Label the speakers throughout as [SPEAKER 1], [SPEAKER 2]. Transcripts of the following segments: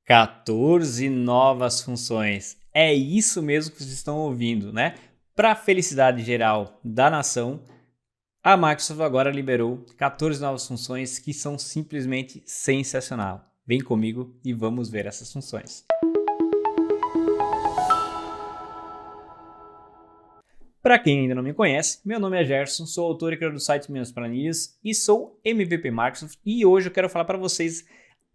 [SPEAKER 1] 14 novas funções. É isso mesmo que vocês estão ouvindo, né? Para a felicidade geral da nação, a Microsoft agora liberou 14 novas funções que são simplesmente sensacional. Vem comigo e vamos ver essas funções. Para quem ainda não me conhece, meu nome é Gerson, sou autor e criador do site Minhas Planilhas e sou MVP Microsoft, e hoje eu quero falar para vocês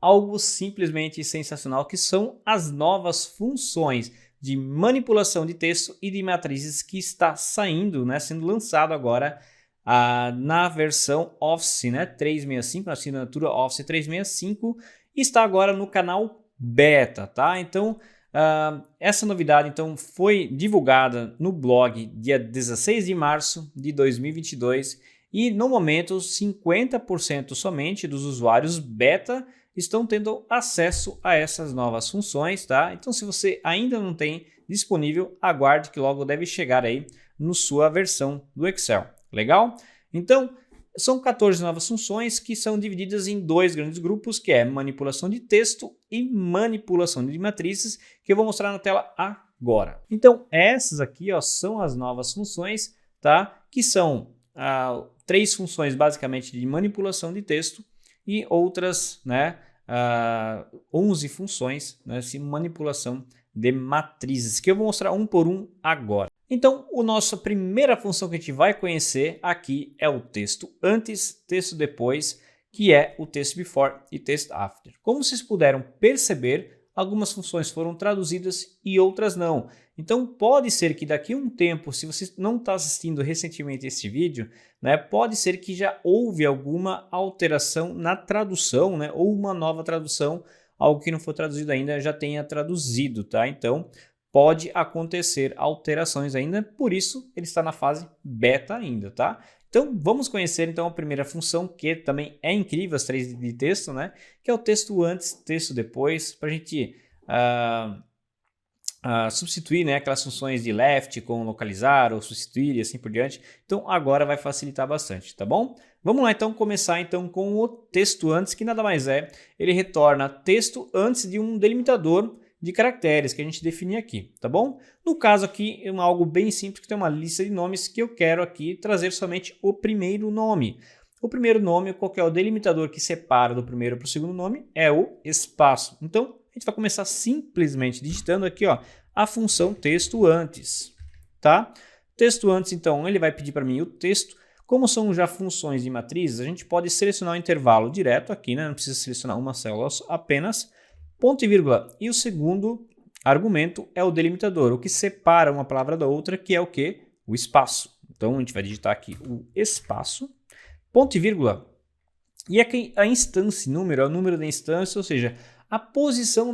[SPEAKER 1] algo simplesmente sensacional, que são as novas funções de manipulação de texto e de matrizes que está saindo, sendo lançado agora na versão Office 365, na assinatura Office 365, e está agora no canal Beta, tá? Então, essa novidade então foi divulgada no blog dia 16 de março de 2022 e no momento 50% somente dos usuários beta estão tendo acesso a essas novas funções, tá? Então, se você ainda não tem disponível, aguarde que logo deve chegar aí na sua versão do Excel. Legal? Então, são 14 novas funções que são divididas em dois grandes grupos, que é manipulação de texto e manipulação de matrizes, que eu vou mostrar na tela agora. Então, essas aqui são as novas funções, tá? Que são 3 funções basicamente de manipulação de texto e outras 11 funções de manipulação de matrizes, que eu vou mostrar um por um agora. Então, a nossa primeira função que a gente vai conhecer aqui é o texto antes, texto depois, que é o texto before e texto after. Como vocês puderam perceber, algumas funções foram traduzidas e outras não. Então, pode ser que daqui a um tempo, se você não está assistindo recentemente esse vídeo, pode ser que já houve alguma alteração na tradução, ou uma nova tradução, algo que não foi traduzido ainda já tenha traduzido, tá? Então, pode acontecer alterações ainda, por isso ele está na fase beta ainda, tá? Então, vamos conhecer então a primeira função, que também é incrível, as 3 de texto, que é o texto antes, texto depois, para a gente substituir aquelas funções de left com localizar ou substituir e assim por diante. Então, agora vai facilitar bastante, tá bom? Vamos lá então começar então com o texto antes, que nada mais é, ele retorna texto antes de um delimitador de caracteres que a gente definir aqui, tá bom? No caso aqui é algo bem simples, que tem uma lista de nomes que eu quero aqui trazer somente o primeiro nome. O primeiro nome, qual que é o delimitador que separa do primeiro para o segundo nome, é o espaço. Então, a gente vai começar simplesmente digitando aqui a função texto antes, tá? Texto antes, então, ele vai pedir para mim o texto. Como são já funções de matrizes, a gente pode selecionar o intervalo direto aqui, não precisa selecionar uma célula apenas, ponto e vírgula. E o segundo argumento é o delimitador, o que separa uma palavra da outra, que é o quê? O espaço. Então, a gente vai digitar aqui o espaço, ponto e vírgula. E aqui a instância, número, é o número da instância, ou seja, a posição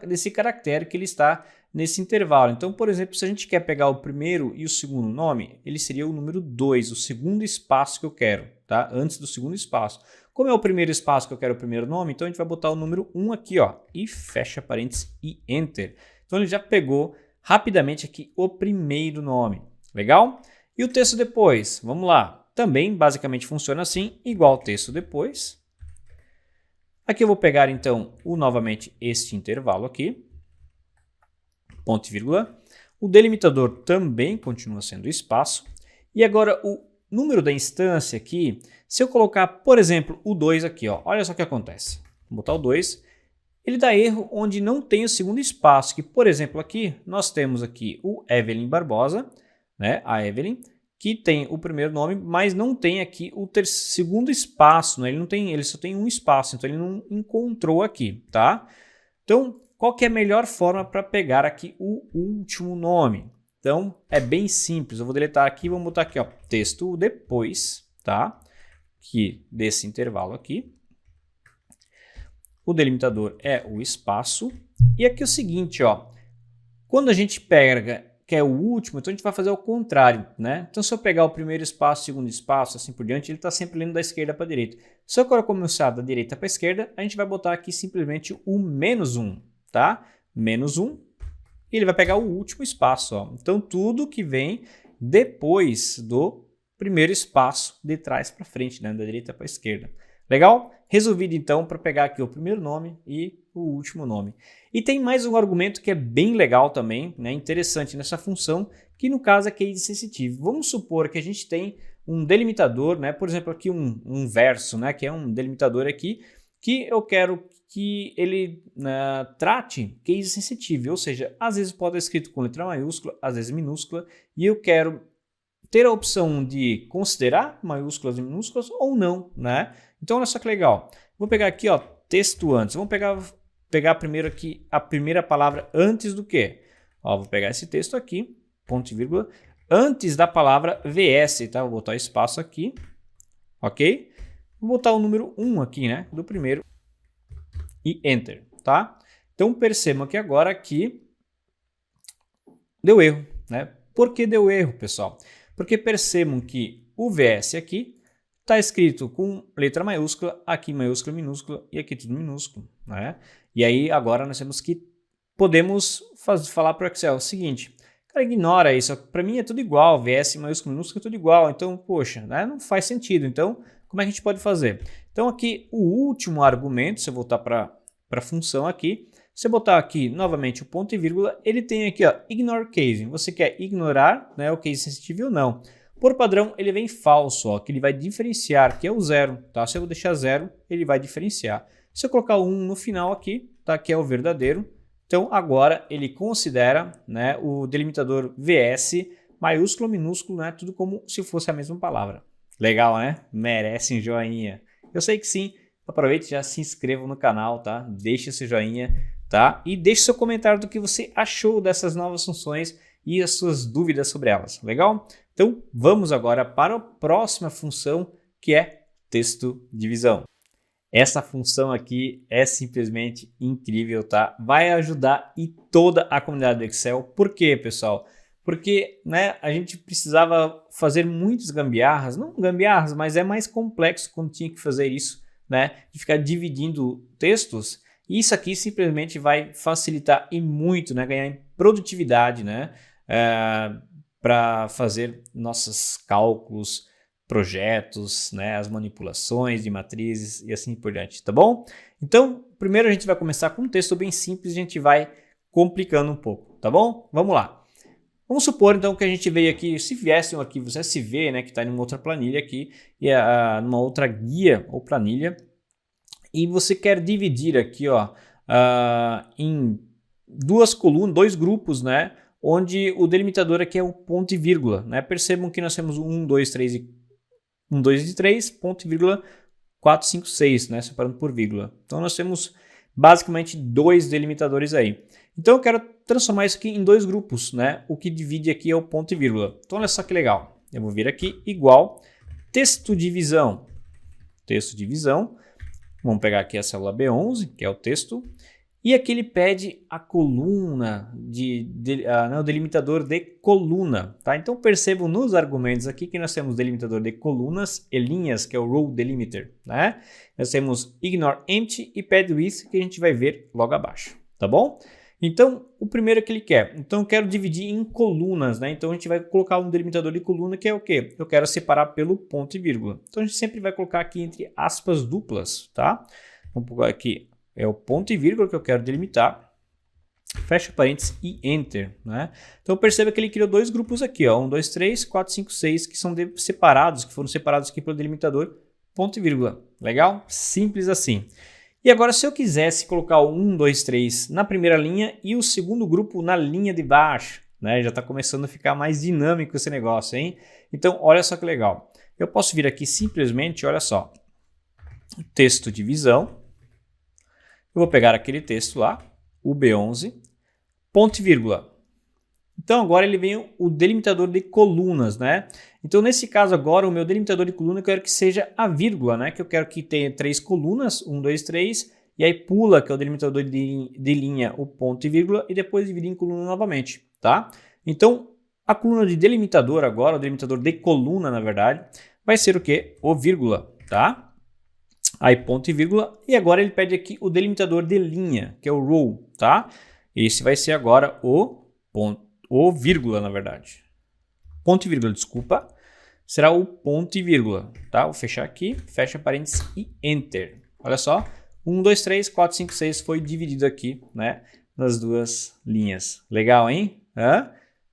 [SPEAKER 1] desse caractere que ele está nesse intervalo. Então, por exemplo, se a gente quer pegar o primeiro e o segundo nome, ele seria o número 2, o segundo espaço que eu quero, tá? Antes do segundo espaço. Como é o primeiro espaço que eu quero o primeiro nome, então a gente vai botar o número 1 aqui, e fecha parênteses e Enter. Então ele já pegou rapidamente aqui o primeiro nome. Legal? E o texto depois? Vamos lá. Também basicamente funciona assim, igual o texto depois. Aqui eu vou pegar então novamente este intervalo aqui, ponto e vírgula. O delimitador também continua sendo espaço. E agora o número da instância aqui, se eu colocar, por exemplo, o 2 aqui, olha só o que acontece. Vou botar o 2, ele dá erro onde não tem o segundo espaço, que por exemplo aqui, nós temos aqui o Evelyn Barbosa, a Evelyn, que tem o primeiro nome, mas não tem aqui o segundo espaço, ele só tem um espaço, então ele não encontrou aqui, tá? Então, qual que é a melhor forma para pegar aqui o último nome? Então, é bem simples, eu vou deletar aqui, vamos botar aqui, texto depois, tá? Que desse intervalo aqui. O delimitador é o espaço. E aqui é o seguinte, quando a gente pega, que é o último, então a gente vai fazer o contrário, Então, se eu pegar o primeiro espaço, segundo espaço, assim por diante, ele está sempre lendo da esquerda para a direita. Se eu agora começar da direita para a esquerda, a gente vai botar aqui simplesmente o -1, tá? -1. E ele vai pegar o último espaço. Então, tudo que vem depois do primeiro espaço de trás para frente, da direita para a esquerda. Legal? Resolvido, então, para pegar aqui o primeiro nome e o último nome. E tem mais um argumento que é bem legal também, né, interessante nessa função, que no caso é case sensitive. Vamos supor que a gente tem um delimitador, né, por exemplo, aqui um verso, né, que é um delimitador aqui, que eu quero que ele trate case sensitive, ou seja, às vezes pode estar escrito com letra maiúscula, às vezes minúscula, e eu quero ter a opção de considerar maiúsculas e minúsculas ou não, né? Então olha só que legal. Vou pegar aqui, ó, texto antes. Vamos pegar primeiro aqui a primeira palavra antes do que? Ó, vou pegar esse texto aqui, ponto e vírgula, antes da palavra VS, tá? Vou botar espaço aqui, ok? Vou botar o número 1 aqui, né? Do primeiro e Enter, tá? Então percebam que agora aqui deu erro, né? Por que deu erro, pessoal? Porque percebam que o VS aqui está escrito com letra maiúscula, aqui maiúscula, minúscula e aqui tudo minúsculo, né? E aí agora nós temos que podemos falar para o Excel o seguinte, cara, ignora isso, para mim é tudo igual, VS maiúsculo, minúsculo é tudo igual, então, poxa, né? Não faz sentido. Então, como é que a gente pode fazer? Então aqui o último argumento, se eu voltar para a função aqui, se eu botar aqui novamente o ponto e vírgula, ele tem aqui, ó, ignore case. Você quer ignorar, né, o case sensitive ou não. Por padrão, ele vem falso, ó, que ele vai diferenciar, que é o 0. Tá? Se eu deixar 0, ele vai diferenciar. Se eu colocar o 1 no final aqui, tá, que é o verdadeiro, então agora ele considera, né, o delimitador VS maiúsculo, minúsculo, né, tudo como se fosse a mesma palavra. Legal, né? Merece um joinha. Eu sei que sim. Aproveite e já se inscreva no canal, tá? Deixe esse joinha, tá? E deixe seu comentário do que você achou dessas novas funções e as suas dúvidas sobre elas. Legal? Então, vamos agora para a próxima função, que é texto divisão. Essa função aqui é simplesmente incrível, tá? Vai ajudar e toda a comunidade do Excel. Por quê, pessoal? Porque, né, a gente precisava fazer muitas gambiarras, não gambiarras, mas é mais complexo quando tinha que fazer isso, né, de ficar dividindo textos. E isso aqui simplesmente vai facilitar e muito, né, ganhar em produtividade, né, para fazer nossos cálculos, projetos, né, as manipulações de matrizes e assim por diante, tá bom? Então, primeiro a gente vai começar com um texto bem simples, a gente vai complicando um pouco, tá bom? Vamos lá. Vamos supor, então, que a gente veio aqui, se viesse um arquivo CSV, né, que está em uma outra planilha aqui, e numa outra guia ou planilha, e você quer dividir aqui, ó, em duas colunas, dois grupos, né, onde o delimitador aqui é o ponto e vírgula, né? Percebam que nós temos 1, 2, 3 e 1, 2 e 3, ponto e vírgula, 4, 5, 6, né, separando por vírgula. Então nós temos basicamente dois delimitadores aí. Então eu quero transformar isso aqui em dois grupos, né? O que divide aqui é o ponto e vírgula. Então olha só que legal. Eu vou vir aqui igual texto divisão. Texto divisão. Vamos pegar aqui a célula B11, que é o texto. E aqui ele pede a coluna, o delimitador de coluna. Tá? Então percebam nos argumentos aqui que nós temos delimitador de colunas e linhas, que é o row delimiter. Né? Nós temos ignore empty e pad width, que a gente vai ver logo abaixo. Tá bom? Então, o primeiro que ele quer. Então, eu quero dividir em colunas, né? Então, a gente vai colocar um delimitador de coluna, que é o quê? Eu quero separar pelo ponto e vírgula. Então, a gente sempre vai colocar aqui entre aspas duplas, tá? Vamos colocar aqui, é o ponto e vírgula que eu quero delimitar. Fecha parênteses e Enter, né? Então, perceba que ele criou dois grupos aqui, ó. 1, 2, 3, 4, 5, 6, que são separados, que foram separados aqui pelo delimitador, ponto e vírgula. Legal? Simples assim. E agora, se eu quisesse colocar o 1, 2, 3 na primeira linha e o segundo grupo na linha de baixo, né? Já está começando a ficar mais dinâmico esse negócio, hein? Então, olha só que legal. Eu posso vir aqui simplesmente, olha só, texto divisão. Eu vou pegar aquele texto lá, o B11, ponto e vírgula. Então, agora ele vem o delimitador de colunas, né? Então, nesse caso agora, o meu delimitador de coluna eu quero que seja a vírgula, né? Que eu quero que tenha 3 colunas, 1, 2, 3, e aí pula, que é o delimitador de linha, o ponto e vírgula, e depois dividir em coluna novamente, tá? Então, a coluna de delimitador agora, o delimitador de coluna, na verdade, vai ser o quê? O vírgula, tá? Aí, ponto e vírgula, e agora ele pede aqui o delimitador de linha, que é o row, tá? Esse vai ser agora o ponto. O vírgula, na verdade. Ponto e vírgula, desculpa. Será o ponto e vírgula, tá? Vou fechar aqui, fecha parênteses e Enter. Olha só, 1, 2, 3, 4, 5, 6 foi dividido aqui, né, nas duas linhas. Legal, hein?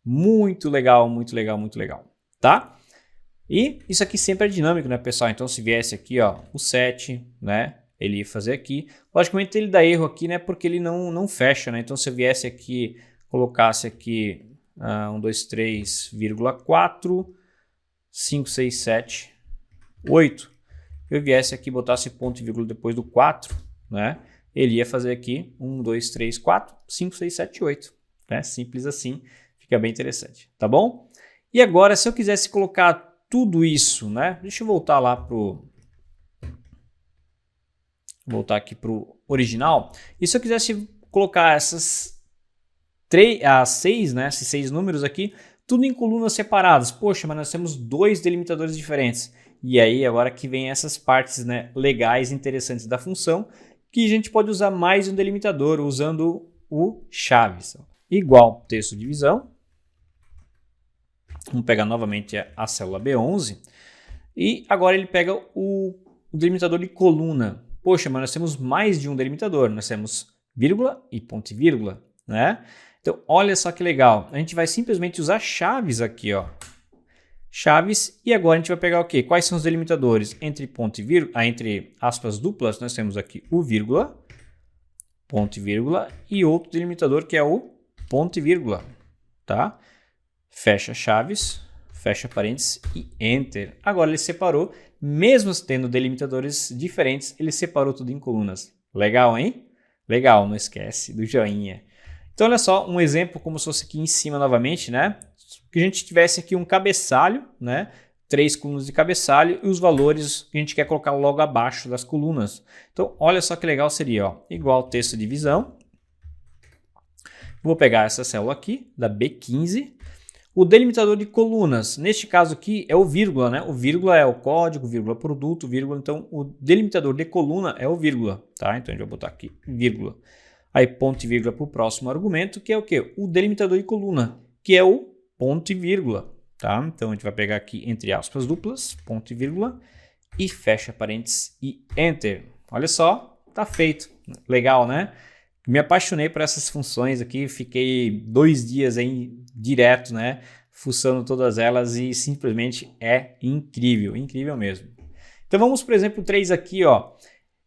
[SPEAKER 1] Muito legal, muito legal, muito legal, tá? E isso aqui sempre é dinâmico, né, pessoal? Então, se viesse aqui, ó, o 7, né, ele ia fazer aqui. Logicamente, ele dá erro aqui, né, porque ele não fecha, né? Então, se eu viesse aqui, colocasse aqui 1, 2, 3,4, 5, 6, 7, 8. Eu viesse aqui, botasse ponto e vírgula depois do 4, né? Ele ia fazer aqui 1, 2, 3, 4, 5, 6, 7, 8. Né? Simples assim, fica bem interessante, tá bom? E agora, se eu quisesse colocar tudo isso, né? Deixa eu voltar lá voltar aqui para o original. E se eu quisesse colocar essas 6, né? Esses 6 números aqui, tudo em colunas separadas. Poxa, mas nós temos 2 delimitadores diferentes. E aí, agora que vem essas partes, né, legais, interessantes da função, que a gente pode usar mais um delimitador usando o chaves. Igual texto de divisão. Vamos pegar novamente a célula B11. E agora ele pega o delimitador de coluna. Poxa, mas nós temos mais de um delimitador. Nós temos vírgula e ponto e vírgula, né? Então, olha só que legal. A gente vai simplesmente usar chaves aqui, ó. Chaves, e agora a gente vai pegar o quê? Quais são os delimitadores? Entre ponto e vírgula, entre aspas duplas, nós temos aqui o vírgula, ponto e vírgula, e outro delimitador que é o ponto e vírgula, tá? Fecha chaves, fecha parênteses e enter. Agora ele separou, mesmo tendo delimitadores diferentes, ele separou tudo em colunas. Legal, hein? Legal, não esquece do joinha. Então, olha só, um exemplo como se fosse aqui em cima novamente, né? Que a gente tivesse aqui um cabeçalho, né? 3 colunas de cabeçalho e os valores que a gente quer colocar logo abaixo das colunas. Então, olha só que legal seria, ó, igual texto de divisão. Vou pegar essa célula aqui, da B15. O delimitador de colunas, neste caso aqui, é o vírgula, né? O vírgula é o código, vírgula produto, vírgula. Então, o delimitador de coluna é o vírgula, tá? Então, a gente vai botar aqui, vírgula. Aí, ponto e vírgula para o próximo argumento, que é o quê? O delimitador de coluna, que é o ponto e vírgula, tá? Então, a gente vai pegar aqui entre aspas duplas, ponto e vírgula, e fecha parênteses e enter. Olha só, tá feito. Legal, né? Me apaixonei por essas funções aqui, fiquei 2 dias aí direto, né? Fuçando todas elas e simplesmente é incrível, incrível mesmo. Então, vamos, por exemplo, 3 aqui, ó.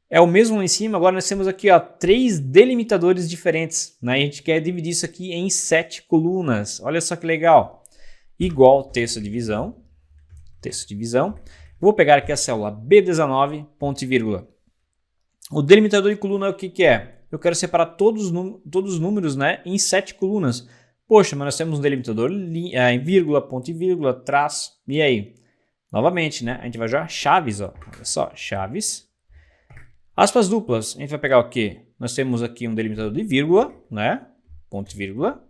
[SPEAKER 1] É o mesmo lá em cima, agora nós temos aqui, ó, 3 delimitadores diferentes, né? A gente quer dividir isso aqui em 7 colunas. Olha só que legal. Igual texto de divisão. Texto de divisão. Vou pegar aqui a célula B19, ponto e vírgula. O delimitador de coluna, o que que é? Eu quero separar todos os números, né, em 7 colunas. Poxa, mas nós temos um delimitador em vírgula, ponto e vírgula, traço. E aí? Novamente, né? A gente vai jogar chaves, ó. Olha só, chaves. Aspas duplas, a gente vai pegar o quê? Nós temos aqui um delimitador de vírgula, né? Ponto e vírgula.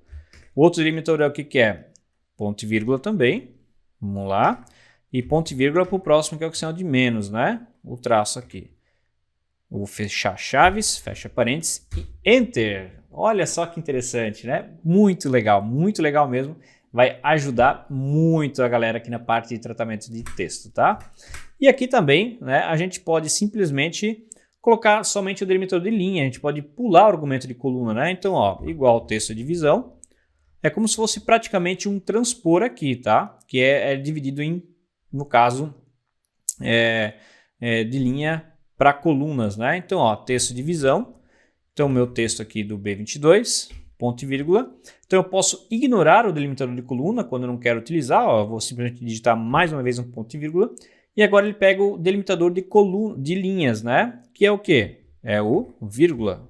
[SPEAKER 1] O outro delimitador é o que que é? Ponto e vírgula também. Vamos lá. E ponto e vírgula para o próximo, que é o sinal de menos, né? O traço aqui. Eu vou fechar chaves, fecha parênteses e enter. Olha só que interessante, né? Muito legal mesmo. Vai ajudar muito a galera aqui na parte de tratamento de texto, tá? E aqui também, né, a gente pode simplesmente colocar somente o delimitador de linha. A gente pode pular o argumento de coluna, né? Então, ó, igual texto de divisão. É como se fosse praticamente um transpor aqui, tá? Que é dividido em, no caso, de linha para colunas, né? Então, ó, texto de divisão. Então, o meu texto aqui do B22, ponto e vírgula. Então, eu posso ignorar o delimitador de coluna quando eu não quero utilizar. Ó, eu vou simplesmente digitar mais uma vez um ponto e vírgula. E agora ele pega o delimitador de coluna, de linhas, né? Que é o quê? É o vírgula.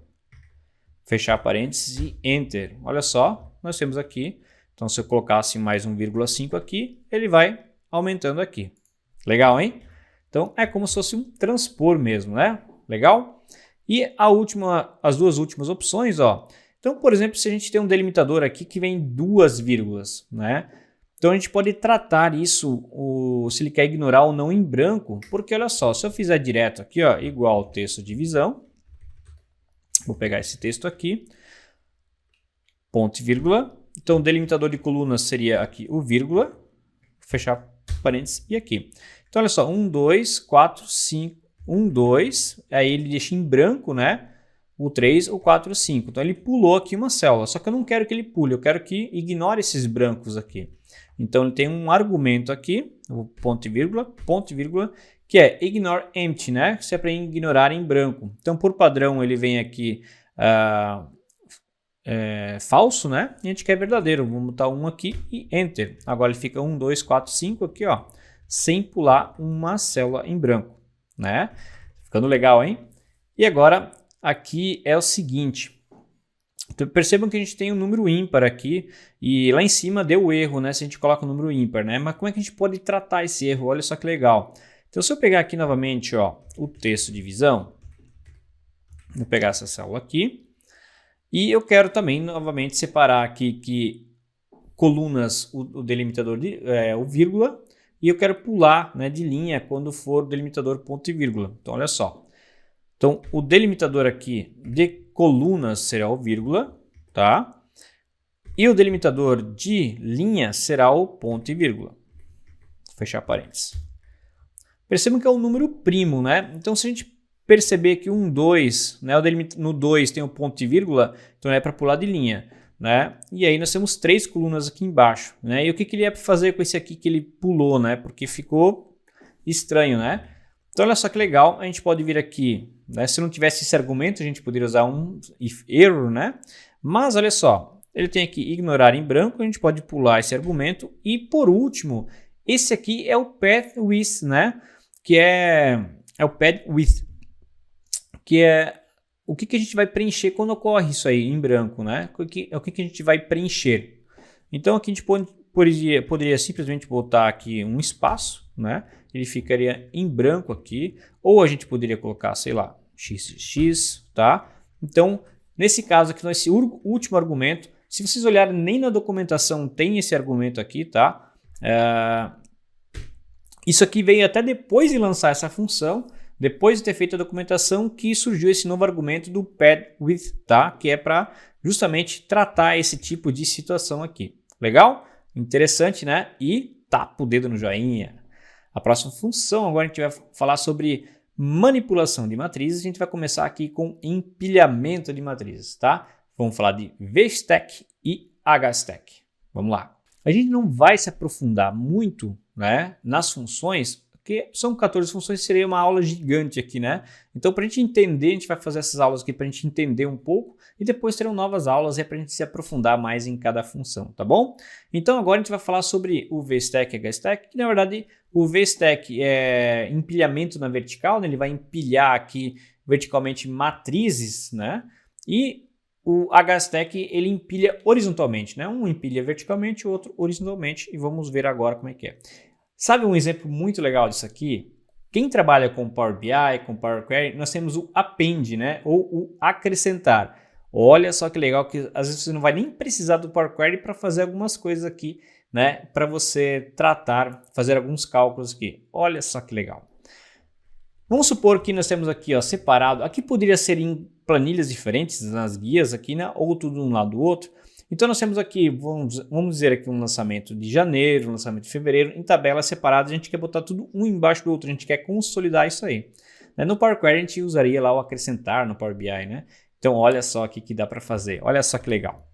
[SPEAKER 1] Fechar parênteses e enter. Olha só, nós temos aqui. Então, se eu colocasse mais um 0,5 aqui, ele vai aumentando aqui. Legal, hein? Então, é como se fosse um transpor mesmo, né? Legal? E as duas últimas opções, ó. Então, por exemplo, se a gente tem um delimitador aqui que vem 2 vírgulas, né? Então, a gente pode tratar isso, se ele quer ignorar ou não, em branco, porque olha só, se eu fizer direto aqui, ó, igual texto de divisão, vou pegar esse texto aqui, ponto e vírgula. Então, o delimitador de coluna seria aqui o vírgula, fechar parênteses e aqui. Então, olha só, 1, 2, 4, 5, 1, 2, aí ele deixa em branco, né? O 3, o 4, o 5. Então ele pulou aqui uma célula, só que eu não quero que ele pule, eu quero que ignore esses brancos aqui. Então ele tem um argumento aqui, o ponto e vírgula, que é ignore empty, né? Isso é para ignorar em branco. Então por padrão ele vem aqui falso, né? E a gente quer verdadeiro. Vamos botar 1 aqui e enter. Agora ele fica 1, 2, 4, 5 aqui, ó, sem pular uma célula em branco, né? Ficando legal, hein? E agora aqui é o seguinte. Então, percebam que a gente tem um número ímpar aqui e lá em cima deu erro, né? Se a gente coloca um número ímpar, né? Mas como é que a gente pode tratar esse erro? Olha só que legal. Então, se eu pegar aqui novamente, ó, o texto de divisão, vou pegar essa célula aqui e eu quero também novamente separar aqui que colunas o delimitador o vírgula e eu quero pular, né, de linha quando for o delimitador ponto e vírgula. Então, olha só. Então, o delimitador aqui de colunas será o vírgula, tá? E o delimitador de linha será o ponto e vírgula. Vou fechar parênteses. Percebam que é um número primo, né? Então, se a gente perceber que 1, 2, né, no 2 tem o ponto e vírgula, então é para pular de linha, né? E aí nós temos 3 colunas aqui embaixo, né? E o que ele é para fazer com esse aqui que ele pulou, né? Porque ficou estranho, né? Então, olha só que legal, a gente pode vir aqui, né? Se não tivesse esse argumento, a gente poderia usar um if error, né? Mas olha só, ele tem aqui ignorar em branco, a gente pode pular esse argumento. E por último, esse aqui é o path with, né? Que é o path with, que é o que a gente vai preencher quando ocorre isso aí em branco, né? O que a gente vai preencher. Então, aqui a gente poderia simplesmente botar aqui um espaço, né? Ele ficaria em branco aqui, ou a gente poderia colocar, sei lá, xx, tá? Então, nesse caso aqui, nesse último argumento, se vocês olharem, nem na documentação tem esse argumento aqui, tá? Isso aqui veio até depois de lançar essa função, depois de ter feito a documentação, que surgiu esse novo argumento do path with, tá? Que é para justamente tratar esse tipo de situação aqui. Legal? Interessante, né? E tapa o dedo no joinha. A próxima função, agora a gente vai falar sobre manipulação de matrizes. A gente vai começar aqui com empilhamento de matrizes, tá? Vamos falar de VStack e HStack. Vamos lá. A gente não vai se aprofundar muito, né, nas funções, porque são 14 funções, seria uma aula gigante aqui, né? Então, para a gente entender, a gente vai fazer essas aulas aqui para a gente entender um pouco e depois terão novas aulas para a gente se aprofundar mais em cada função, tá bom? Então, agora a gente vai falar sobre o VStack e HStack, que na verdade o VStack é empilhamento na vertical, né? Ele vai empilhar aqui verticalmente matrizes, né? E o HStack ele empilha horizontalmente, né? Um empilha verticalmente, o outro horizontalmente, e vamos ver agora como é que é. Sabe um exemplo muito legal disso aqui? Quem trabalha com Power BI, com Power Query, nós temos o append, né? Ou o acrescentar. Olha só que legal que às vezes você não vai nem precisar do Power Query para fazer algumas coisas aqui, né? Para você tratar, fazer alguns cálculos aqui. Olha só que legal. Vamos supor que nós temos aqui, ó, separado. Aqui poderia ser em planilhas diferentes, nas guias aqui, né? Ou tudo de um lado do outro. Então nós temos aqui, vamos dizer aqui um lançamento de janeiro, um lançamento de fevereiro, em tabelas separadas, a gente quer botar tudo um embaixo do outro, a gente quer consolidar isso aí. No Power Query a gente usaria lá o acrescentar no Power BI, né? Então olha só o que dá para fazer, olha só que legal.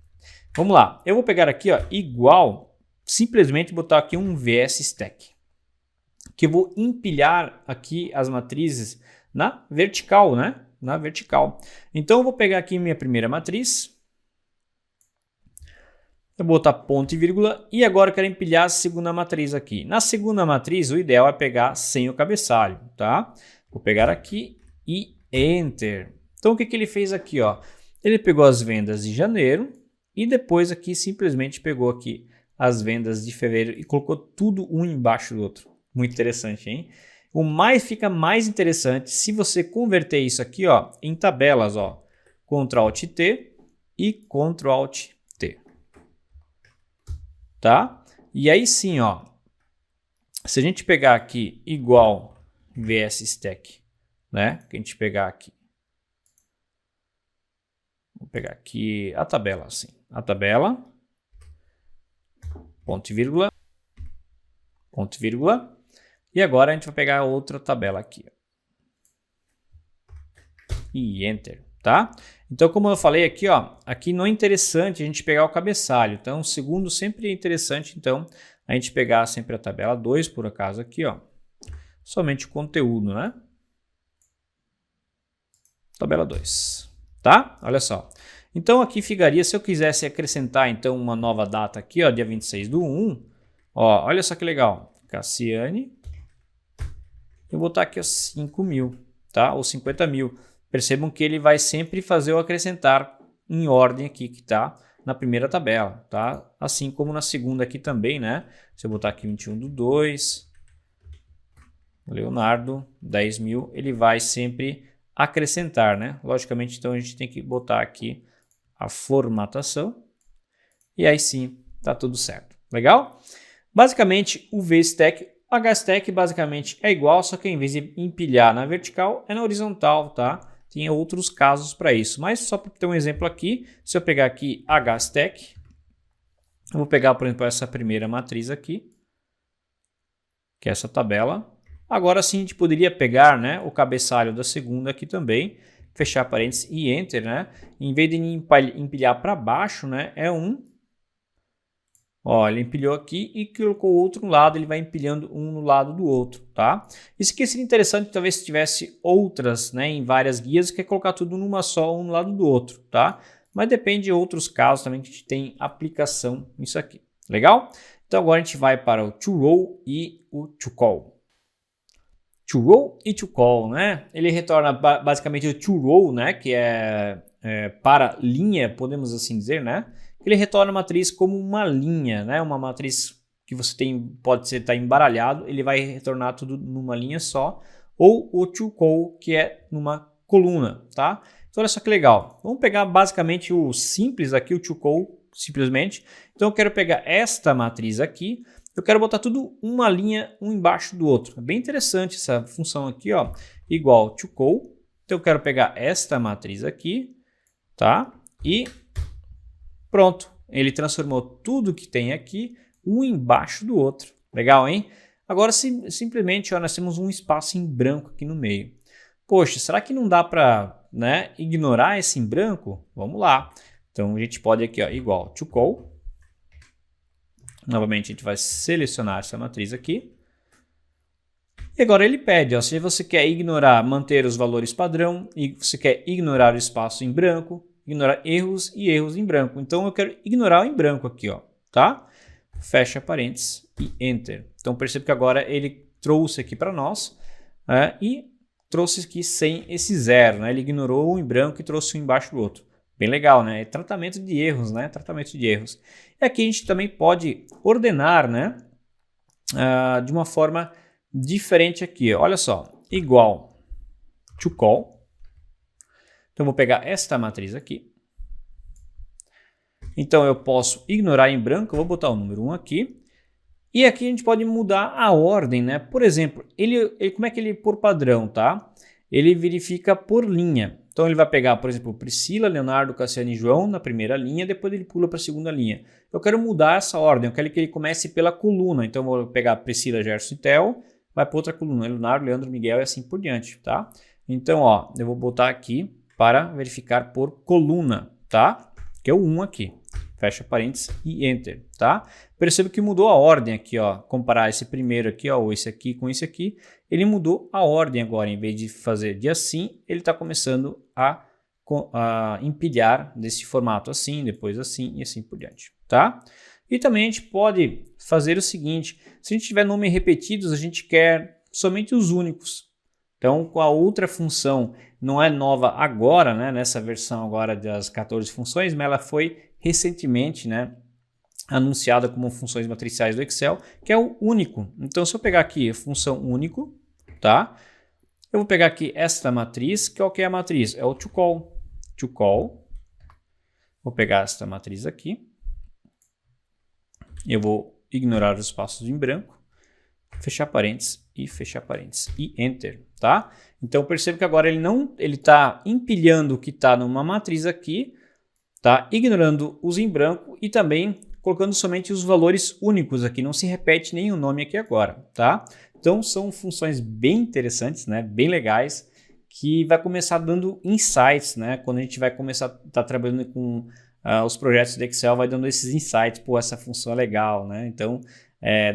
[SPEAKER 1] Vamos lá, eu vou pegar aqui, ó, igual, simplesmente botar aqui um VSStack, que eu vou empilhar aqui as matrizes na vertical, né? Na vertical. Então eu vou pegar aqui minha primeira matriz, eu vou botar ponto e vírgula e agora eu quero empilhar a segunda matriz aqui. Na segunda matriz, o ideal é pegar sem o cabeçalho, tá? Vou pegar aqui e Enter. Então, o que ele fez aqui, ó? Ele pegou as vendas de janeiro e depois aqui simplesmente pegou aqui as vendas de fevereiro e colocou tudo um embaixo do outro. Muito interessante, hein? Fica mais interessante se você converter isso aqui, ó, em tabelas, ó. Ctrl Alt T e Ctrl Alt T. Tá? E aí sim, ó, se a gente pegar aqui igual VSStack, né? Que a gente pegar aqui, vou pegar aqui a tabela, assim, a tabela, ponto e vírgula, e agora a gente vai pegar outra tabela aqui, ó. e Enter, tá? Então, como eu falei aqui, ó, aqui não é interessante a gente pegar o cabeçalho. Então, o segundo sempre é interessante, então, a gente pegar sempre a tabela 2, por acaso, aqui, ó. Somente o conteúdo, né? Tabela 2, tá? Olha só. Então, aqui ficaria, se eu quisesse acrescentar, então, uma nova data aqui, ó, dia 26/1, ó, olha só que legal. Cassiane, eu vou botar aqui, ó, 5.000, tá? Ou 50.000. Percebam que ele vai sempre fazer o acrescentar em ordem aqui, que está na primeira tabela, tá? Assim como na segunda aqui também, né? Se eu botar aqui 21/2, Leonardo, 10.000, ele vai sempre acrescentar, né? Logicamente, então a gente tem que botar aqui a formatação e aí sim, tá tudo certo. Legal? Basicamente, o VStack, HStack basicamente é igual, só que em vez de empilhar na vertical, é na horizontal, tá? Tem outros casos para isso, mas só para ter um exemplo aqui, se eu pegar aqui HStack, eu vou pegar, por exemplo, essa primeira matriz aqui, que é essa tabela. Agora sim a gente poderia pegar, né, o cabeçalho da segunda aqui também, fechar parênteses e Enter, né? Em vez de empilhar para baixo, né, é um. Ó, ele empilhou aqui e colocou o outro lado, ele vai empilhando um no lado do outro, tá? Isso aqui seria interessante, talvez se tivesse outras, né, em várias guias, que é colocar tudo numa só, um no lado do outro, tá? Mas depende de outros casos também que a gente tem aplicação nisso aqui, legal? Então agora a gente vai para o toRow e o toCall. toRow e toCall, né? Ele retorna basicamente o toRow, né, que é para linha, podemos assim dizer, né? Ele retorna a matriz como uma linha, né? Uma matriz que você tem, pode estar embaralhado, ele vai retornar tudo numa linha só, ou o toCall, que é numa coluna, tá? Então olha só que legal. Vamos pegar basicamente o simples aqui, o toCall, simplesmente. Então eu quero pegar esta matriz aqui, eu quero botar tudo uma linha, um embaixo do outro. É bem interessante essa função aqui, ó, igual toCall. Então eu quero pegar esta matriz aqui, tá? E pronto, ele transformou tudo que tem aqui um embaixo do outro. Legal, hein? Agora simplesmente ó, nós temos um espaço em branco aqui no meio. Poxa, será que não dá para, né, ignorar esse em branco? Vamos lá. Então a gente pode aqui, ó, igual toCall. Novamente a gente vai selecionar essa matriz aqui. E agora ele pede, ó, se você quer ignorar, manter os valores padrão e você quer ignorar o espaço em branco, ignorar erros e erros em branco. Então eu quero ignorar o em branco aqui, ó, tá? Fecha parênteses e Enter. Então percebe que agora ele trouxe aqui para nós e trouxe aqui sem esse zero, né? Ele ignorou o em branco e trouxe um embaixo do outro. Bem legal, né? É tratamento de erros, né? Tratamento de erros. E aqui a gente também pode ordenar, né? De uma forma diferente aqui. Olha só, igual toCall. Então, eu vou pegar esta matriz aqui. Então, eu posso ignorar em branco, eu vou botar o número 1 aqui. E aqui a gente pode mudar a ordem, né? Por exemplo, como é que ele por padrão, tá? Ele verifica por linha. Então, ele vai pegar, por exemplo, Priscila, Leonardo, Cassiane e João na primeira linha, depois ele pula para a segunda linha. Eu quero mudar essa ordem, eu quero que ele comece pela coluna. Então, eu vou pegar Priscila, Gerson e Theo, vai para outra coluna, Leonardo, Leandro, Miguel e assim por diante, tá? Então, ó, eu vou botar aqui para verificar por coluna, tá? Que é o 1 aqui. Fecha parênteses e Enter, tá? Perceba que mudou a ordem aqui, ó. Comparar esse primeiro aqui, ó, ou esse aqui com esse aqui, ele mudou a ordem agora. Em vez de fazer de assim, ele está começando a empilhar desse formato assim, depois assim e assim por diante, tá? E também a gente pode fazer o seguinte, se a gente tiver nomes repetidos, a gente quer somente os únicos. Então, com a outra função, não é nova agora, né, nessa versão agora das 14 funções, mas ela foi recentemente, né, anunciada como funções matriciais do Excel, que é o único. Então, se eu pegar aqui a função único, tá? Eu vou pegar aqui esta matriz, qual que é a matriz? É o toCall. toCall. Vou pegar esta matriz aqui. Eu vou ignorar os espaços em branco, fechar parênteses e Enter, tá? Então perceba que agora ele está empilhando o que está numa matriz aqui, tá? Ignorando os em branco e também colocando somente os valores únicos aqui, não se repete nenhum nome aqui agora, tá? Então são funções bem interessantes, né? Bem legais que vai começar dando insights, né? Quando a gente vai começar a estar trabalhando com os projetos do Excel, vai dando esses insights, pô, essa função é legal, né? Então,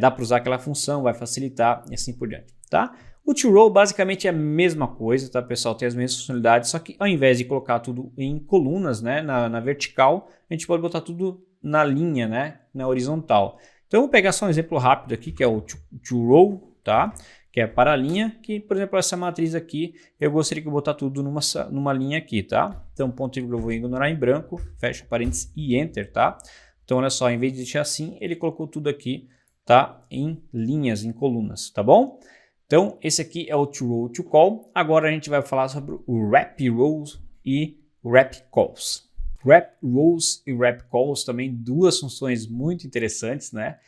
[SPEAKER 1] dá para usar aquela função, vai facilitar e assim por diante, tá? O to-row basicamente é a mesma coisa, tá, pessoal? Tem as mesmas funcionalidades, só que ao invés de colocar tudo em colunas, né, na vertical, a gente pode botar tudo na linha, né, na horizontal. Então, eu vou pegar só um exemplo rápido aqui, que é o to-row, tá? Que é para a linha, que, por exemplo, essa matriz aqui, eu gostaria que eu botar tudo numa linha aqui, tá? Então, ponto e vírgula eu vou ignorar em branco, fecha parênteses e enter, tá? Então, olha só, em vez de deixar assim, ele colocou tudo aqui, tá? Em linhas, em colunas, tá bom? Então, esse aqui é o to-row to call. Agora a gente vai falar sobre o wrap rows e wrap calls. Wrap rows e wrap calls também duas funções muito interessantes, né?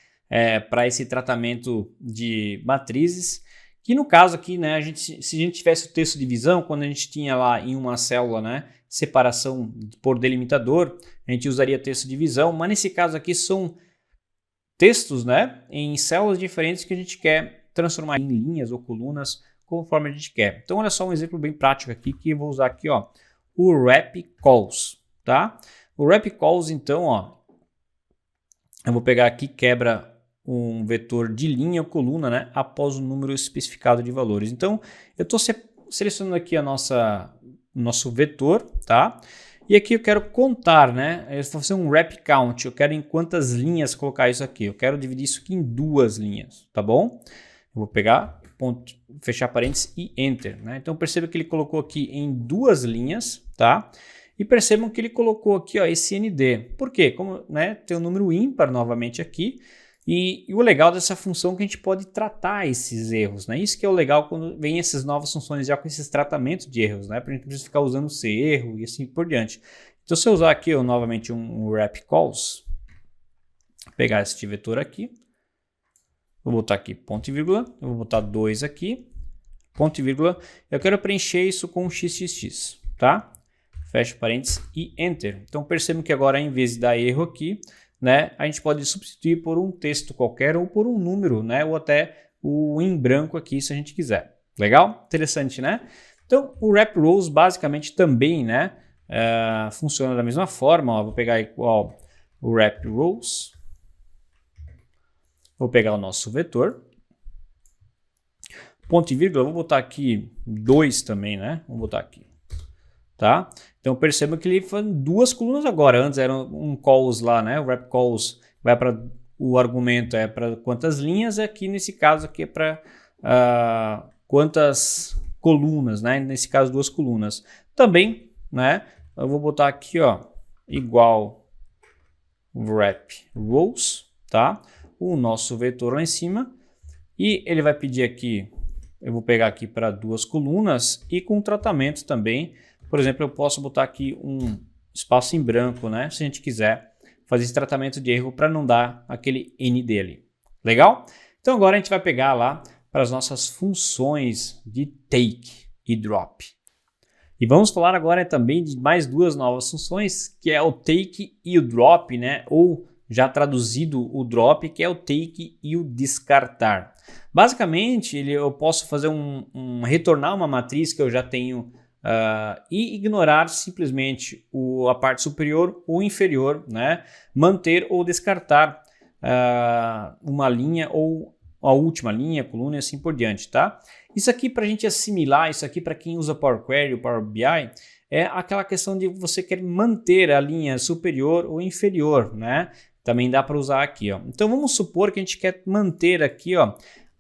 [SPEAKER 1] Para esse tratamento de matrizes, que no caso aqui, né, se a gente tivesse o texto de divisão, quando a gente tinha lá em uma célula, né, separação por delimitador, a gente usaria texto de divisão, mas nesse caso aqui são textos, né, em células diferentes que a gente quer transformar em linhas ou colunas conforme a gente quer. Então, olha só um exemplo bem prático aqui que eu vou usar aqui, ó, o wrap calls, tá? O wrap calls, então, ó, eu vou pegar aqui, quebra um vetor de linha ou coluna, né, após o número especificado de valores. Então, eu estou selecionando aqui nosso vetor, tá? E aqui eu quero contar, né? Eu vou fazer um wrap count. Eu quero em quantas linhas colocar isso aqui. Eu quero dividir isso aqui em duas linhas, tá bom? Eu vou pegar, ponto, fechar parênteses e enter, né? Então perceba que ele colocou aqui em duas linhas, tá? E percebam que ele colocou aqui, ó, esse ND. Por quê? Como, né, tem um número ímpar novamente aqui. E o legal dessa função é que a gente pode tratar esses erros, né? Isso que é o legal quando vem essas novas funções já com esses tratamentos de erros, né? Para a gente não precisar ficar usando esse erro e assim por diante. Então, se eu usar aqui novamente um wrap calls, pegar este vetor aqui, vou botar aqui ponto e vírgula, eu vou botar 2 aqui, ponto e vírgula, eu quero preencher isso com um xxx, tá? Fecha parênteses e enter. Então, percebam que agora, em vez de dar erro aqui, né, a gente pode substituir por um texto qualquer ou por um número, né, ou até o em branco aqui, se a gente quiser. Legal? Interessante, né? Então, o wrap rows basicamente também, né, funciona da mesma forma. Ó, vou pegar igual o wrap rows, vou pegar o nosso vetor, ponto e vírgula, vou botar aqui 2 também, né? Vou botar aqui, tá? Então perceba que ele foi duas colunas agora. Antes era um calls lá, né? O wrap calls vai para o argumento é para quantas linhas, aqui nesse caso aqui é para quantas colunas, né? Nesse caso duas colunas. Também, né? Eu vou botar aqui, ó, igual wrap rows, tá? O nosso vetor lá em cima e ele vai pedir aqui, eu vou pegar aqui para duas colunas e com tratamento também. Por exemplo, eu posso botar aqui um espaço em branco, né? Se a gente quiser fazer esse tratamento de erro para não dar aquele ND ali. Legal? Então agora a gente vai pegar lá para as nossas funções de take e drop. E vamos falar agora também de mais duas novas funções, que é o take e o drop, né? Ou já traduzido o drop, que é o take e o descartar. Basicamente, eu posso fazer retornar uma matriz que eu já tenho e ignorar simplesmente a parte superior ou inferior, né? Manter ou descartar uma linha ou a última linha, coluna e assim por diante, tá? Isso aqui, para a gente assimilar, isso aqui para quem usa Power Query ou Power BI, é aquela questão de você querer manter a linha superior ou inferior, né? Também dá para usar aqui, ó. Então vamos supor que a gente quer manter aqui, ó,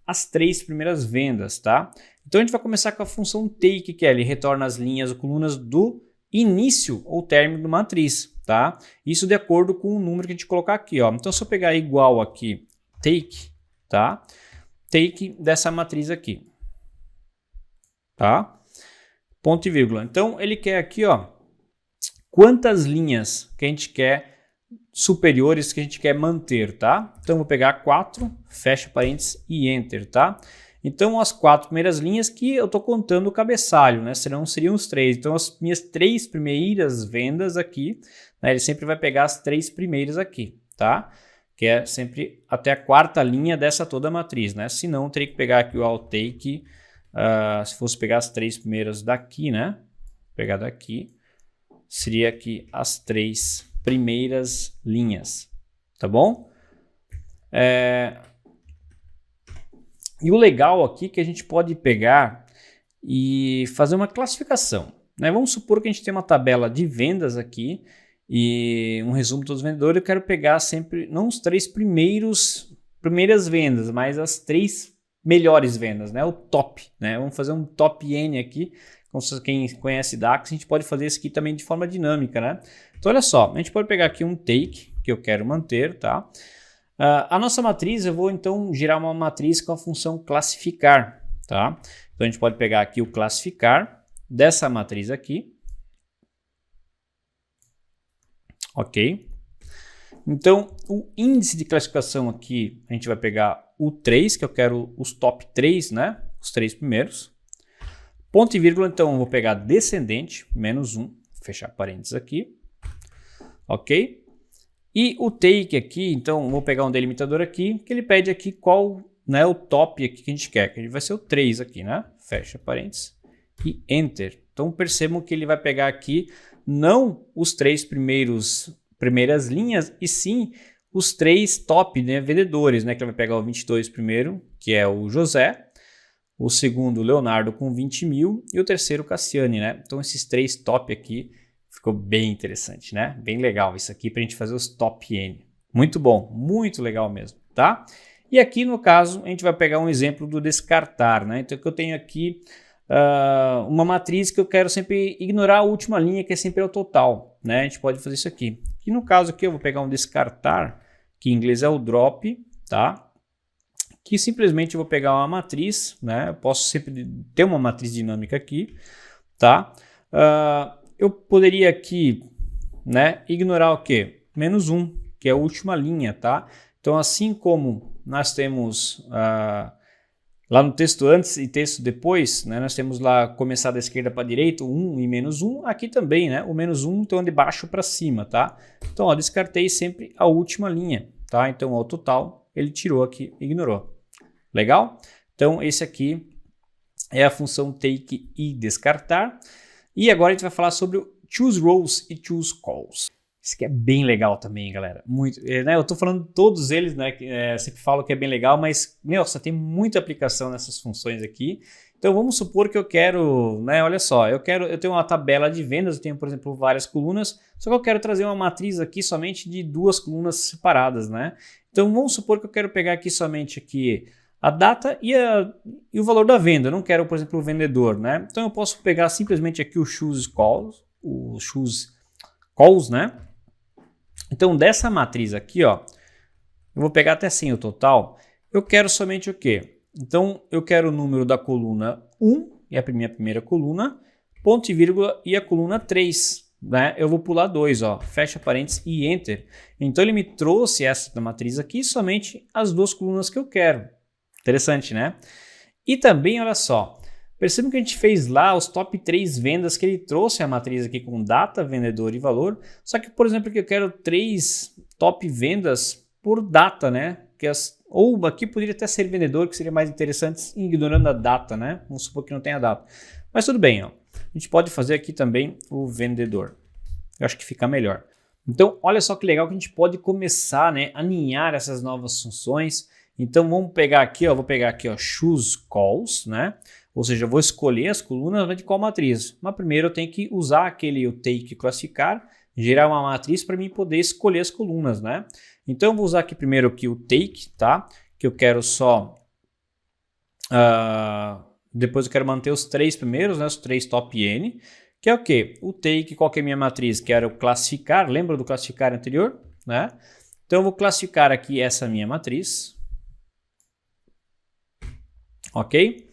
[SPEAKER 1] as 3 primeiras vendas, tá? Então a gente vai começar com a função take, que é ele retorna as linhas ou colunas do início ou término de uma matriz, tá? Isso de acordo com o número que a gente colocar aqui, ó. Então se eu pegar igual aqui take, tá? Take dessa matriz aqui, tá? Ponto e vírgula. Então ele quer aqui, ó, quantas linhas que a gente quer superiores que a gente quer manter, tá? Então vou pegar 4, fecha parênteses e enter, tá? Então as 4 primeiras linhas que eu estou contando o cabeçalho, né? Seriam os 3. Então as minhas 3 primeiras vendas aqui, né? Ele sempre vai pegar as 3 primeiras aqui, tá? Que é sempre até a 4ª linha dessa toda matriz, né? Se não, teria que pegar aqui o alt take se fosse pegar as 3 primeiras daqui, né? Vou pegar daqui, seria aqui as 3 primeiras linhas, tá bom? E o legal aqui é que a gente pode pegar e fazer uma classificação, né? Vamos supor que a gente tem uma tabela de vendas aqui e um resumo de todos os vendedores. Eu quero pegar sempre, não os 3 primeiras vendas, mas as 3 melhores vendas, né? O top, né? Vamos fazer um top N aqui. Quem conhece DAX, a gente pode fazer isso aqui também de forma dinâmica, né? Então, olha só, a gente pode pegar aqui um take, que eu quero manter, tá? A nossa matriz, eu vou então gerar uma matriz com a função classificar, tá? Então, a gente pode pegar aqui o classificar dessa matriz aqui. Ok? Então, o índice de classificação aqui, a gente vai pegar o 3, que eu quero os top 3, né? Os 3 primeiros. Ponto e vírgula, então, eu vou pegar descendente, menos 1, fechar parênteses aqui. Ok? E o take aqui, então, vou pegar um delimitador aqui, que ele pede aqui qual, né, o top aqui que a gente quer, que ele vai ser o 3 aqui, né? Fecha parênteses e Enter. Então, percebam que ele vai pegar aqui não os 3 primeiras linhas, e sim os 3 top, né, vendedores, né? Que ele vai pegar o 22 primeiro, que é o José, o segundo, o Leonardo, com 20 mil, e o terceiro, o Cassiane, né? Então, esses 3 top aqui ficou bem interessante, né? Bem legal isso aqui para a gente fazer os top N. Muito bom, muito legal mesmo, tá? E aqui, no caso, a gente vai pegar um exemplo do descartar, né? Então, que eu tenho aqui uma matriz que eu quero sempre ignorar a última linha, que é sempre o total, né? A gente pode fazer isso aqui. E no caso aqui, eu vou pegar um descartar, que em inglês é o drop, tá? Que simplesmente eu vou pegar uma matriz, né? Eu posso sempre ter uma matriz dinâmica aqui, tá? Eu poderia aqui, né, ignorar o quê? Menos 1, que é a última linha, tá? Então, assim como nós temos lá no texto antes e texto depois, né, nós temos lá começar da esquerda para a direita, o 1 e menos 1, aqui também, né? O menos 1, então, de baixo para cima, tá? Então, ó, descartei sempre a última linha, tá? Então, ao total, ele tirou aqui, ignorou. Legal? Então, esse aqui é a função take e descartar. E agora a gente vai falar sobre o choose rows e choose calls. Isso aqui é bem legal também, galera. Muito, né? Eu estou falando de todos eles, né? Sempre falo que é bem legal, mas, nossa, tem muita aplicação nessas funções aqui. Então, vamos supor que eu quero, né? Olha só, eu tenho uma tabela de vendas, eu tenho, por exemplo, várias colunas, só que eu quero trazer uma matriz aqui somente de 2 colunas separadas, né? Então, vamos supor que eu quero pegar aqui somente aqui a data e o valor da venda. Eu não quero, por exemplo, o vendedor, né? Então, eu posso pegar simplesmente aqui o choose calls, né? Então, dessa matriz aqui, ó, eu vou pegar até 100 o total. Eu quero somente o quê? Então, eu quero o número da coluna 1, é a minha primeira coluna, ponto e vírgula, e a coluna 3, né? Eu vou pular 2, ó, fecha parênteses e Enter. Então, ele me trouxe essa matriz aqui, somente as 2 colunas que eu quero. Interessante, né? E também, olha só, percebam que a gente fez lá os top 3 vendas, que ele trouxe a matriz aqui com data, vendedor e valor. Só que, por exemplo, que eu quero 3 top vendas por data, né? Ou aqui poderia até ser vendedor, que seria mais interessante, ignorando a data, né? Vamos supor que não tenha data. Mas tudo bem, ó. A gente pode fazer aqui também o vendedor. Eu acho que fica melhor. Então, olha só que legal que a gente pode começar, né, a alinhar essas novas funções. Então, vamos pegar aqui, ó, vou pegar aqui, ó, choose calls, né? Ou seja, eu vou escolher as colunas de qual matriz. Mas primeiro eu tenho que usar aquele take classificar, gerar uma matriz para mim poder escolher as colunas, né? Então, eu vou usar aqui primeiro aqui o take, tá? Que eu quero só... depois eu quero manter os 3 primeiros, né? Os 3 top N. Que é o quê? O take, qual que é a minha matriz? Que era o classificar, lembra do classificar anterior? Né? Então, eu vou classificar aqui essa minha matriz. Ok?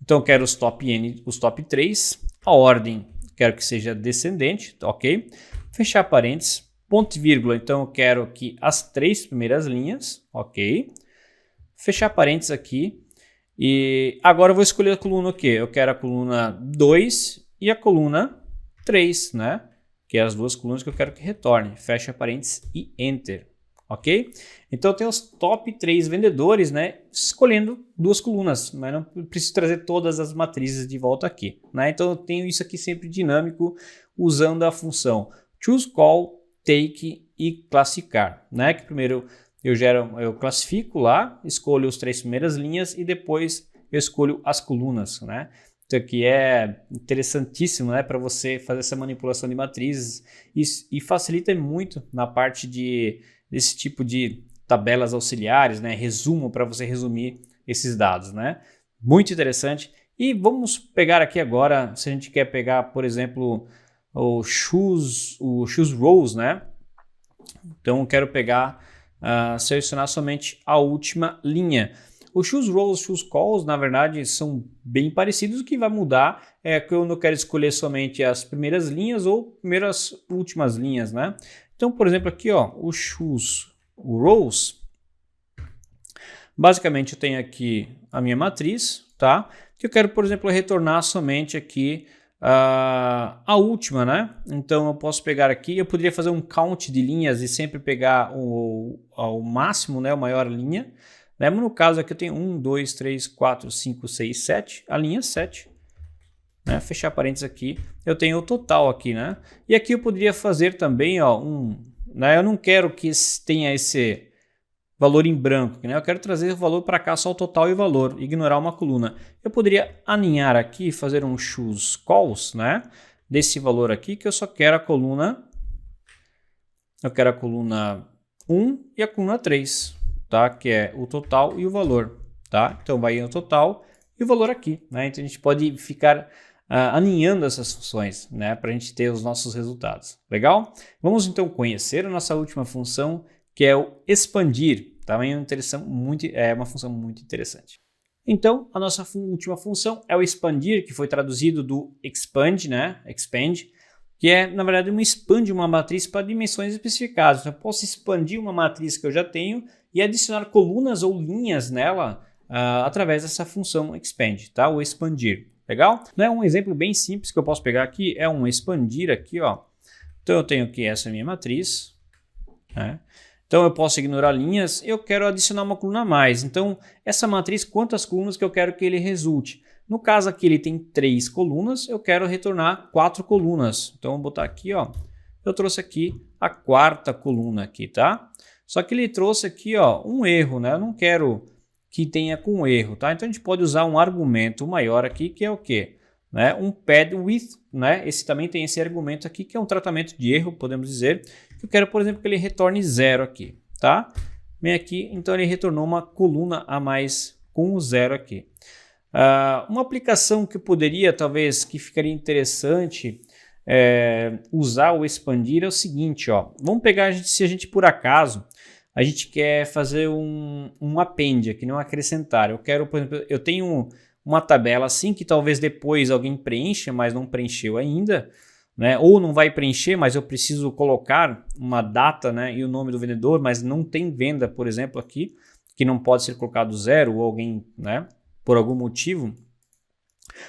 [SPEAKER 1] Então, eu quero os top N, os top 3. A ordem, quero que seja descendente, ok? Fechar parênteses, ponto e vírgula. Então, eu quero aqui as 3 primeiras linhas, ok? Fechar parênteses aqui. E agora eu vou escolher a coluna o quê? Eu quero a coluna 2 e a coluna 3, né? Que é as 2 colunas que eu quero que retorne. Fecha parênteses e Enter. ok? Então eu tenho os top 3 vendedores, né, escolhendo 2 colunas, mas não preciso trazer todas as matrizes de volta aqui, né? Então eu tenho isso aqui sempre dinâmico usando a função choose, call, take e classificar, né? Que primeiro eu classifico lá, escolho as 3 primeiras linhas e depois eu escolho as colunas, né? Isso aqui é interessantíssimo, né, para você fazer essa manipulação de matrizes e facilita muito na parte desse tipo de tabelas auxiliares, né, resumo para você resumir esses dados, né? Muito interessante. E vamos pegar aqui agora, se a gente quer pegar, por exemplo, o choose rows, né? Então eu quero pegar, selecionar somente a última linha. Os choose rows, choose calls, na verdade, são bem parecidos. O que vai mudar é que eu não quero escolher somente as primeiras linhas ou primeiras últimas linhas, né? Então, por exemplo, aqui, ó, o choose rows, basicamente eu tenho aqui a minha matriz, tá? Que eu quero, por exemplo, retornar somente aqui a última, né? Então eu posso pegar aqui, eu poderia fazer um count de linhas e sempre pegar o máximo, né? A maior linha. Mas no caso aqui eu tenho 1, 2, 3, 4, 5, 6, 7, a linha 7. Né? Fechar parênteses aqui, eu tenho o total aqui, né? E aqui eu poderia fazer também, ó, né? Eu não quero que tenha esse valor em branco, né? Eu quero trazer o valor para cá, só o total e o valor, ignorar uma coluna. Eu poderia aninhar aqui, fazer um choose calls, né? Desse valor aqui, que eu só quero a coluna, eu quero a coluna 1 e a coluna 3. Tá? Que é o total e o valor, tá? Então vai o total e o valor aqui, né? Então a gente pode ficar aninhando essas funções, né? Para a gente ter os nossos resultados. Legal? Vamos então conhecer a nossa última função, que é o expandir. Também é uma função muito interessante. Então a nossa última função é o expandir, que foi traduzido do expand, né? Expand, que é, na verdade, expande uma matriz para dimensões especificadas. Então, eu posso expandir uma matriz que eu já tenho e adicionar colunas ou linhas nela através dessa função expand, tá? O expandir. Legal? Não é um exemplo bem simples que eu posso pegar aqui, é um expandir aqui, ó. Então, eu tenho aqui essa minha matriz, né? Então, eu posso ignorar linhas e eu quero adicionar uma coluna a mais. Então, essa matriz, quantas colunas que eu quero que ele resulte? No caso aqui ele tem 3 colunas, eu quero retornar 4 colunas. Então vou botar aqui, ó, eu trouxe aqui a 4ª coluna aqui, tá? Só que ele trouxe aqui, ó, um erro, né? Eu não quero que tenha com erro, tá? Então a gente pode usar um argumento maior aqui, que é o quê? Né? Um pad with, né? Esse também tem esse argumento aqui, que é um tratamento de erro, podemos dizer. Eu quero, por exemplo, que ele retorne 0 aqui, tá? Vem aqui, então ele retornou uma coluna a mais com o 0 aqui. Uma aplicação que poderia, talvez, que ficaria interessante usar o expandir é o seguinte, ó. Vamos pegar, se a gente por acaso, a gente quer fazer um append aqui, não acrescentar. Eu quero, por exemplo, eu tenho uma tabela assim que talvez depois alguém preencha, mas não preencheu ainda, né? Ou não vai preencher, mas eu preciso colocar uma data, né, e o nome do vendedor, mas não tem venda, por exemplo, aqui, que não pode ser colocado 0 ou alguém, né? Por algum motivo,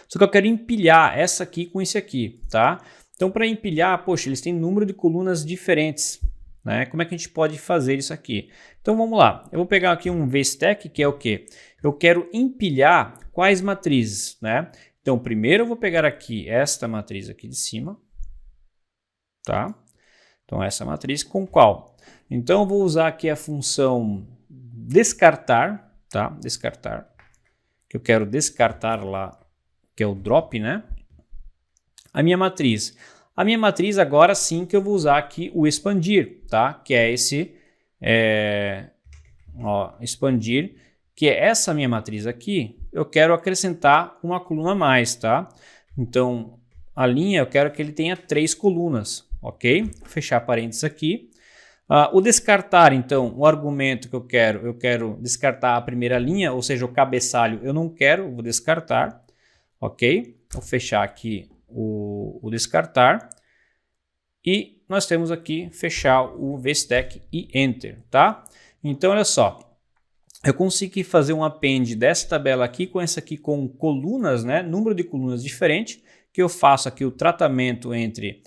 [SPEAKER 1] só que eu quero empilhar essa aqui com esse aqui, tá? Então, para empilhar, poxa, eles têm número de colunas diferentes, né? Como é que a gente pode fazer isso aqui? Então, vamos lá. Eu vou pegar aqui um VStack, que é o quê? Eu quero empilhar quais matrizes, né? Então, primeiro eu vou pegar aqui esta matriz aqui de cima, tá? Então, essa matriz com qual? Então, eu vou usar aqui a função descartar, tá? Descartar. Que eu quero descartar lá, que é o drop, né? A minha matriz. A minha matriz agora sim que eu vou usar aqui o expandir, tá? Que é esse, expandir, que é essa minha matriz aqui. Eu quero acrescentar uma coluna a mais, tá? Então, a linha eu quero que ele tenha 3 colunas, ok? Vou fechar parênteses aqui. O descartar, então, o argumento que eu quero descartar a primeira linha, ou seja, o cabeçalho eu não quero, vou descartar, ok? Vou fechar aqui o descartar e nós temos aqui fechar o VStack e Enter, tá? Então, olha só, eu consegui fazer um append dessa tabela aqui com essa aqui com colunas, né? Número de colunas diferente, que eu faço aqui o tratamento entre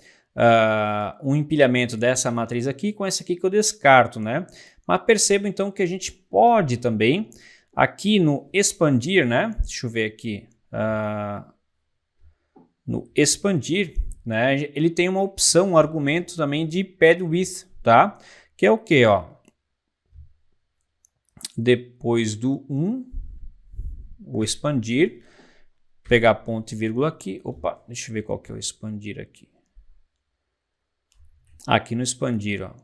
[SPEAKER 1] um empilhamento dessa matriz aqui com essa aqui que eu descarto, né? Mas perceba então que a gente pode também, aqui no expandir, né? Deixa eu ver aqui. No expandir, né? Ele tem uma opção, um argumento também de pad width, tá? Que é o que, ó? Depois do 1, o expandir, pegar ponto e vírgula aqui. Opa, deixa eu ver qual que é o expandir aqui. Aqui no expandir, ó.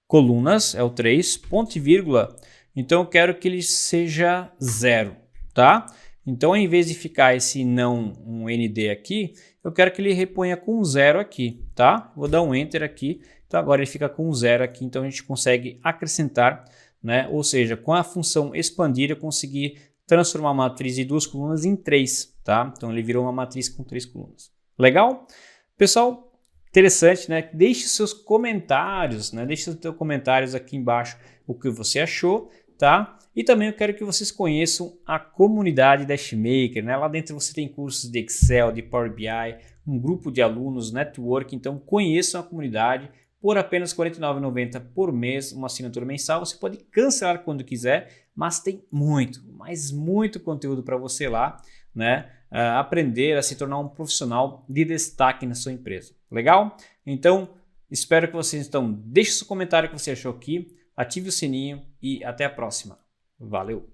[SPEAKER 1] Colunas é o 3, ponto e vírgula. Então eu quero que ele seja 0, tá? Então ao invés de ficar esse não um ND aqui, eu quero que ele reponha com 0 aqui, tá? Vou dar um Enter aqui. Então agora ele fica com 0 aqui, então a gente consegue acrescentar, né? Ou seja, com a função expandir eu consegui transformar uma matriz de 2 colunas em 3, tá? Então ele virou uma matriz com 3 colunas. Legal? Pessoal, interessante, né? Deixe seus comentários, né? Deixe os seus comentários aqui embaixo o que você achou, tá? E também eu quero que vocês conheçam a comunidade Dashmaker, né? Lá dentro você tem cursos de Excel, de Power BI, um grupo de alunos, network, então conheçam a comunidade por apenas R$ 49,90 por mês, uma assinatura mensal. Você pode cancelar quando quiser, mas tem muito, mas muito conteúdo para você lá, né? Aprender a se tornar um profissional de destaque na sua empresa. Legal? Então, espero que vocês deixem seu comentário que você achou aqui, ative o sininho e até a próxima. Valeu!